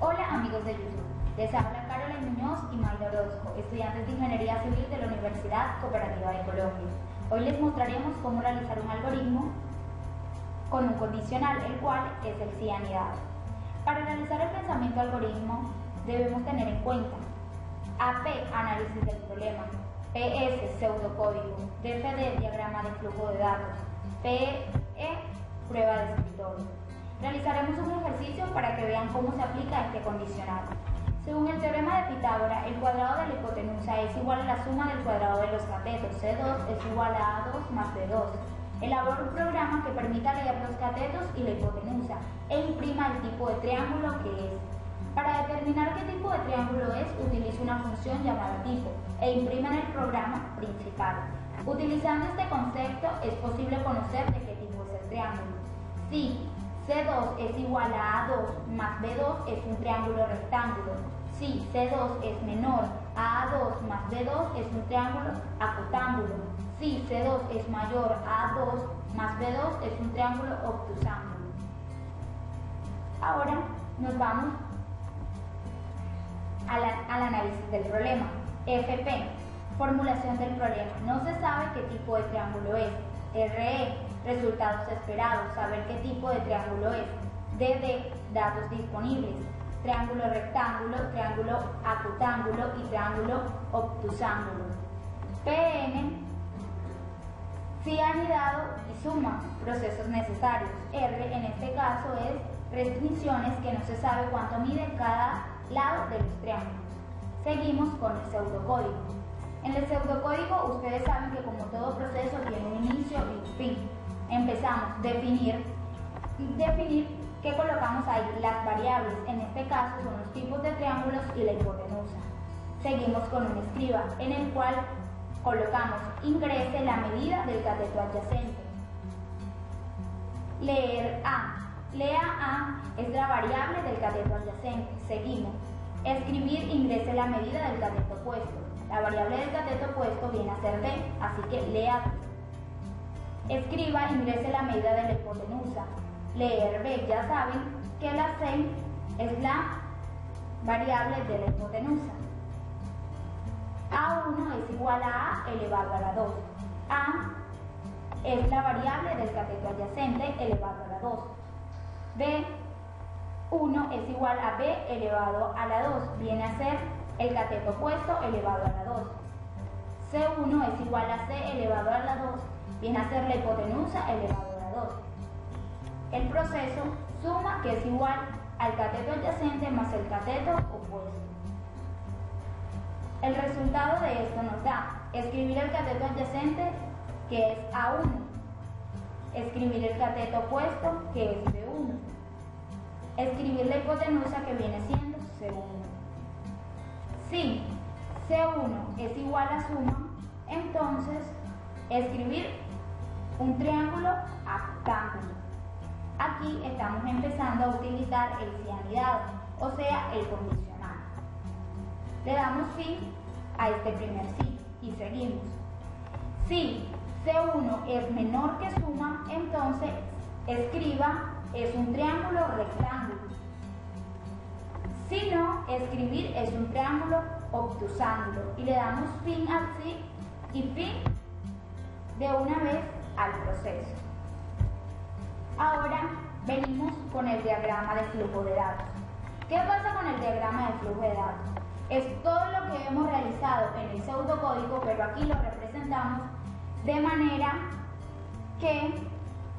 Hola amigos de YouTube, les habla Carolina Muñoz y Mayra Orozco, estudiantes de Ingeniería Civil de la Universidad Cooperativa de Colombia. Hoy les mostraremos cómo realizar un algoritmo con un condicional, el cual es el si anidado. Para realizar el pensamiento algoritmo debemos tener en cuenta AP, análisis del problema, PS, pseudocódigo, DFD, diagrama de flujo de datos, PE, prueba de escritorio. Realizaremos un ejercicio para que vean cómo se aplica este condicional. Según el teorema de Pitágoras, el cuadrado de la hipotenusa es igual a la suma del cuadrado de los catetos. C2 es igual a A2 más B2. Elabora un programa que permita leer los catetos y la hipotenusa e imprima el tipo de triángulo que es. Para determinar qué tipo de triángulo es, utiliza una función llamada tipo e imprime en el programa principal. Utilizando este concepto es posible conocer de qué tipo es el triángulo. Si C2 es igual a A2 más B2 es un triángulo rectángulo. Si C2 es menor a A2 más B2 es un triángulo acutángulo. Si C2 es mayor a A2 más B2 es un triángulo obtusángulo. Ahora nos vamos al análisis del problema. FP, formulación del problema. No se sabe qué tipo de triángulo es. RE, resultados esperados, saber qué tipo de triángulo es. DD, datos disponibles, triángulo rectángulo, triángulo acutángulo y triángulo obtusángulo. PN, si anidado y suma, procesos necesarios. R, en este caso, es restricciones, que no se sabe cuánto mide cada lado de los triángulos. Seguimos con el pseudocódigo. En el pseudocódigo ustedes saben que como todo proceso tiene un inicio y un fin. Empezamos, definir qué colocamos ahí, las variables, en este caso son los tipos de triángulos y la hipotenusa. Seguimos con un escriba, en el cual colocamos ingrese la medida del cateto adyacente. Leer A. Lea A es la variable del cateto adyacente. Seguimos. Escribir ingrese la medida del cateto opuesto. La variable del cateto opuesto viene a ser B, así que lea B. Escriba ingrese la medida de la hipotenusa. Leer B, ya saben que la C es la variable de la hipotenusa. A1 es igual a A elevado a la 2. A es la variable del cateto adyacente elevado a la 2. B1 es igual a B elevado a la 2, viene a ser el cateto opuesto elevado a la 2. C1 es igual a C elevado a la 2, viene a ser la hipotenusa elevado a la 2. El proceso suma, que es igual al cateto adyacente más el cateto opuesto. El resultado de esto nos da escribir el cateto adyacente, que es A1, escribir el cateto opuesto, que es B1, escribir la hipotenusa, que viene siendo C1. Si C1 es igual a suma, entonces escribir un triángulo acutángulo. Aquí estamos empezando a utilizar el si anidado, o sea, el condicional. Le damos fin a este primer si y seguimos. Si C1 es menor que suma, entonces escriba es un triángulo rectángulo. Si no, escribir es un triángulo obtusángulo y le damos fin al si y fin de una vez al proceso. Ahora venimos con el diagrama de flujo de datos. ¿Qué pasa con el diagrama de flujo de datos? Es todo lo que hemos realizado en el pseudocódigo, pero aquí lo representamos de manera que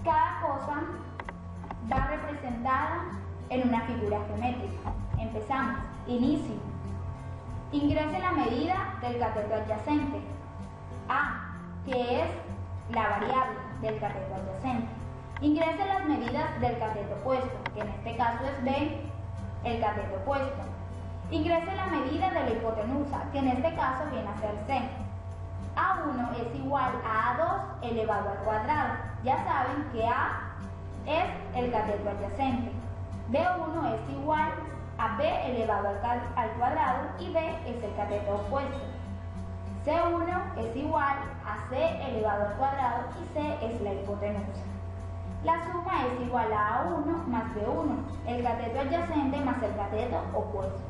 cada cosa va representada en una figura geométrica. Empezamos. Inicio. Ingrese la medida del cateto adyacente. A, que es la variable del cateto adyacente. Ingrese las medidas del cateto opuesto, que en este caso es B, el cateto opuesto. Ingrese la medida de la hipotenusa, que en este caso viene a ser C. A1 es igual a A2 elevado al cuadrado. Ya saben que A es el cateto adyacente. B1 es igual a B elevado al cuadrado y B es el cateto opuesto. C1 es igual a C elevado al cuadrado y C es la hipotenusa. La suma es igual a A1 más B1, el cateto adyacente más el cateto opuesto.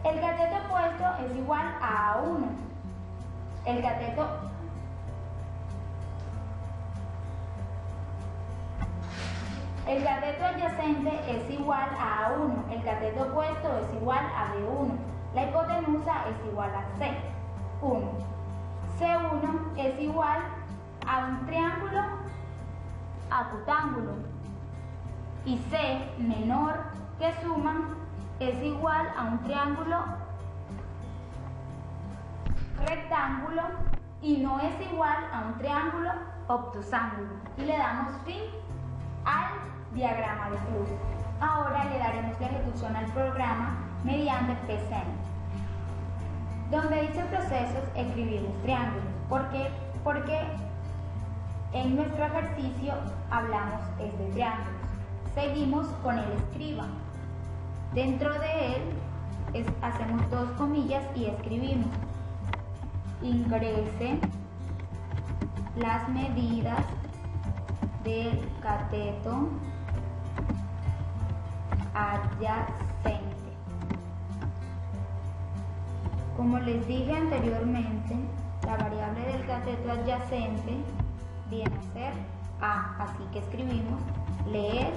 El cateto opuesto es igual a A1. El cateto adyacente es igual a A1, el cateto opuesto es igual a B1, la hipotenusa es igual a C1. C1 es igual a un triángulo acutángulo y C menor que suma es igual a un triángulo rectángulo y no es igual a un triángulo obtusángulo. Y le damos fin al diagrama de flujo. Ahora le daremos la ejecución al programa mediante PCN, donde dice procesos escribir los triángulos. ¿Por qué? Porque en nuestro ejercicio hablamos de triángulos. Seguimos con el escriba. Dentro de él hacemos dos comillas y escribimos: ingrese las medidas del cateto adyacente. Como les dije anteriormente, la variable del cateto adyacente viene a ser A, así que escribimos leer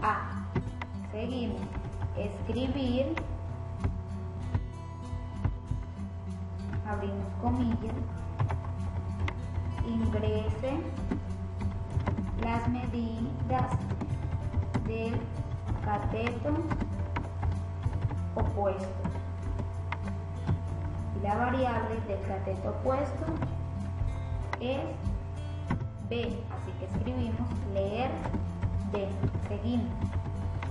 A. Seguimos, escribir, abrimos comillas, ingrese las medidas del cateto opuesto. Y la variable del cateto opuesto es B, así que escribimos leer B. Seguimos,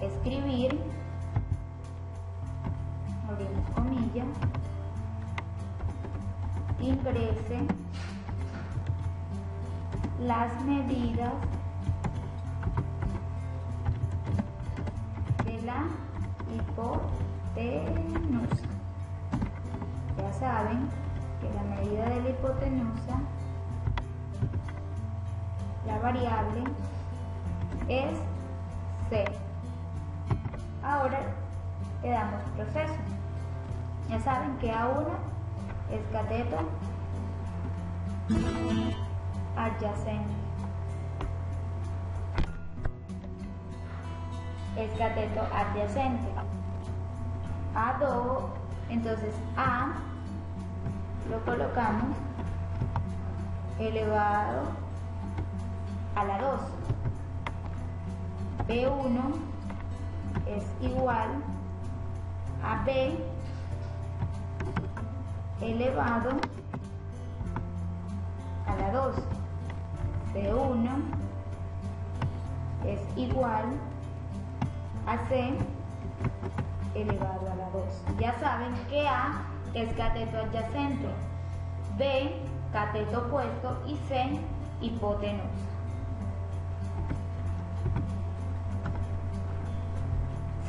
escribir, abrimos comillas, ingrese las medidas de la hipotenusa. Ya saben que la medida de la hipotenusa, la variable es C. Ahora le damos proceso. Ya saben que A1 es cateto adyacente. Es cateto adyacente. A2, entonces A lo colocamos elevado a la 2. B1 es igual a B elevado a la 2. C1 es igual a C elevado a la 2. Ya saben que A es cateto adyacente, B cateto opuesto y C hipotenusa.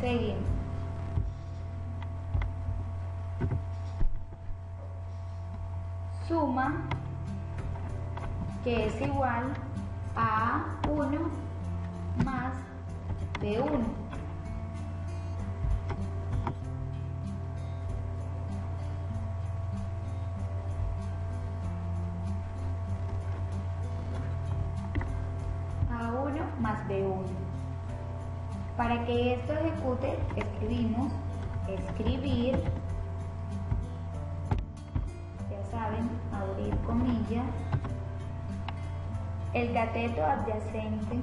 Seguimos. Suma, que es igual a A1 más B1. A1 más B1. Para que esto ejecute, escribimos escribir, ya saben, abrir comillas, el cateto adyacente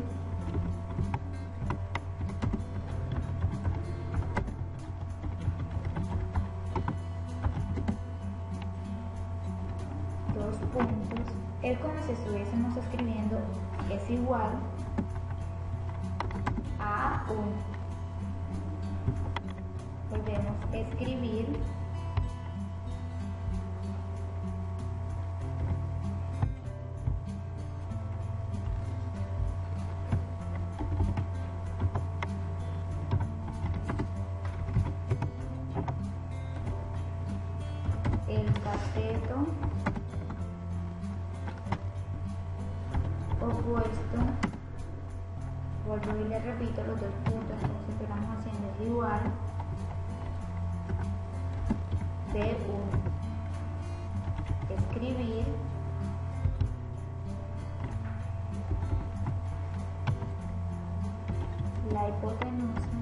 dos puntos, es como si estuviésemos escribiendo es igual a 1. Volvemos a escribir el cateto opuesto y les repito los dos puntos, entonces lo que estamos haciendo es igual D1. Escribir la hipotenusa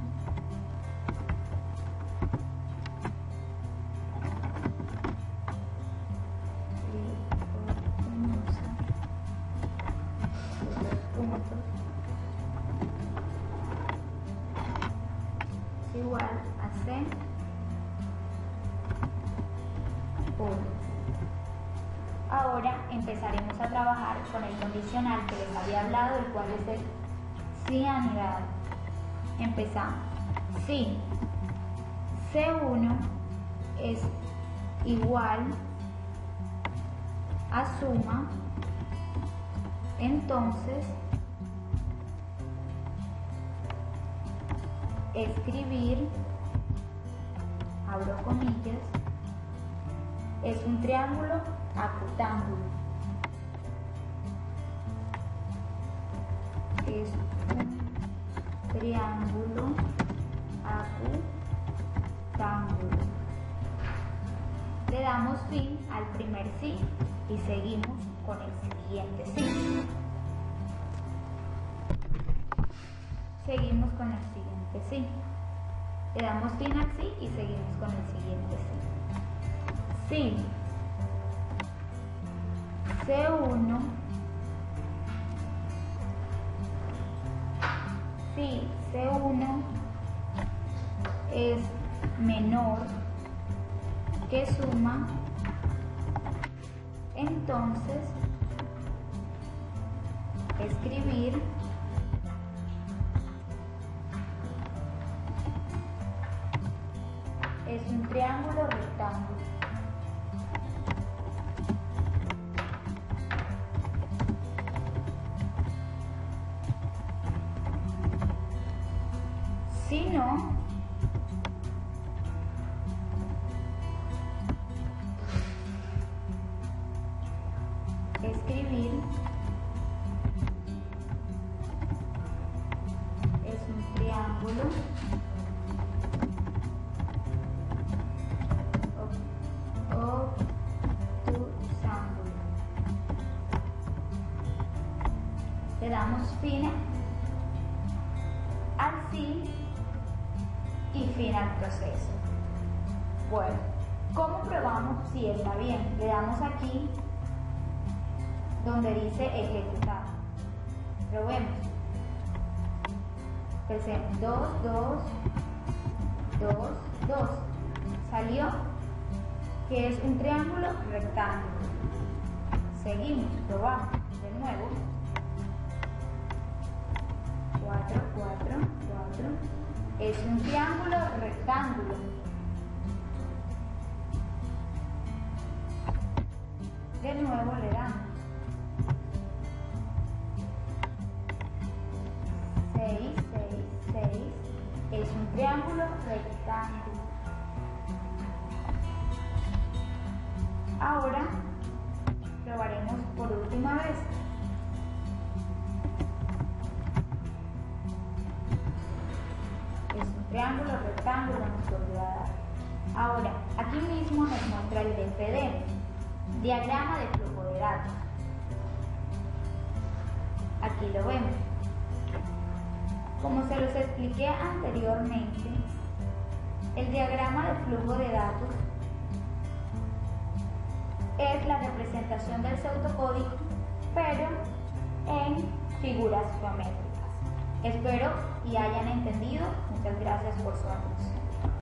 igual a C1. Ahora empezaremos a trabajar con el condicional que les había hablado, el cual es el si anidado. Empezamos. Si C1 es igual a suma, entonces escribir, abro comillas, es un triángulo acutángulo. Es un triángulo acutángulo. Le damos fin al primer sí y seguimos con el siguiente sí. Seguimos con el siguiente sí. Le damos fin al sí y seguimos con el siguiente sí. Sí. C1, si C1 es menor que suma, entonces escribir es un triángulo rectángulo. Si no, escribir es un triángulo obtusángulo. Le damos fin al sí y fin al proceso. Bueno, ¿cómo probamos si está bien? Le damos aquí donde dice ejecutar. Probemos. Empecemos 2, 2, 2, 2. Salió que es un triángulo rectángulo. Seguimos, probamos de nuevo. 4, 4, 4. Es un triángulo rectángulo. De nuevo le damos 6, 6, 6. Es un triángulo rectángulo. Ahora probaremos por última vez. Es un triángulo rectángulo, nos volvió a dar. Ahora, aquí mismo nos muestra el DFD, diagrama de flujo de datos. Aquí lo vemos. Como se los expliqué anteriormente, el diagrama de flujo de datos es la representación del pseudocódigo, pero en figuras geométricas. Espero y hayan entendido. Muchas gracias por su atención.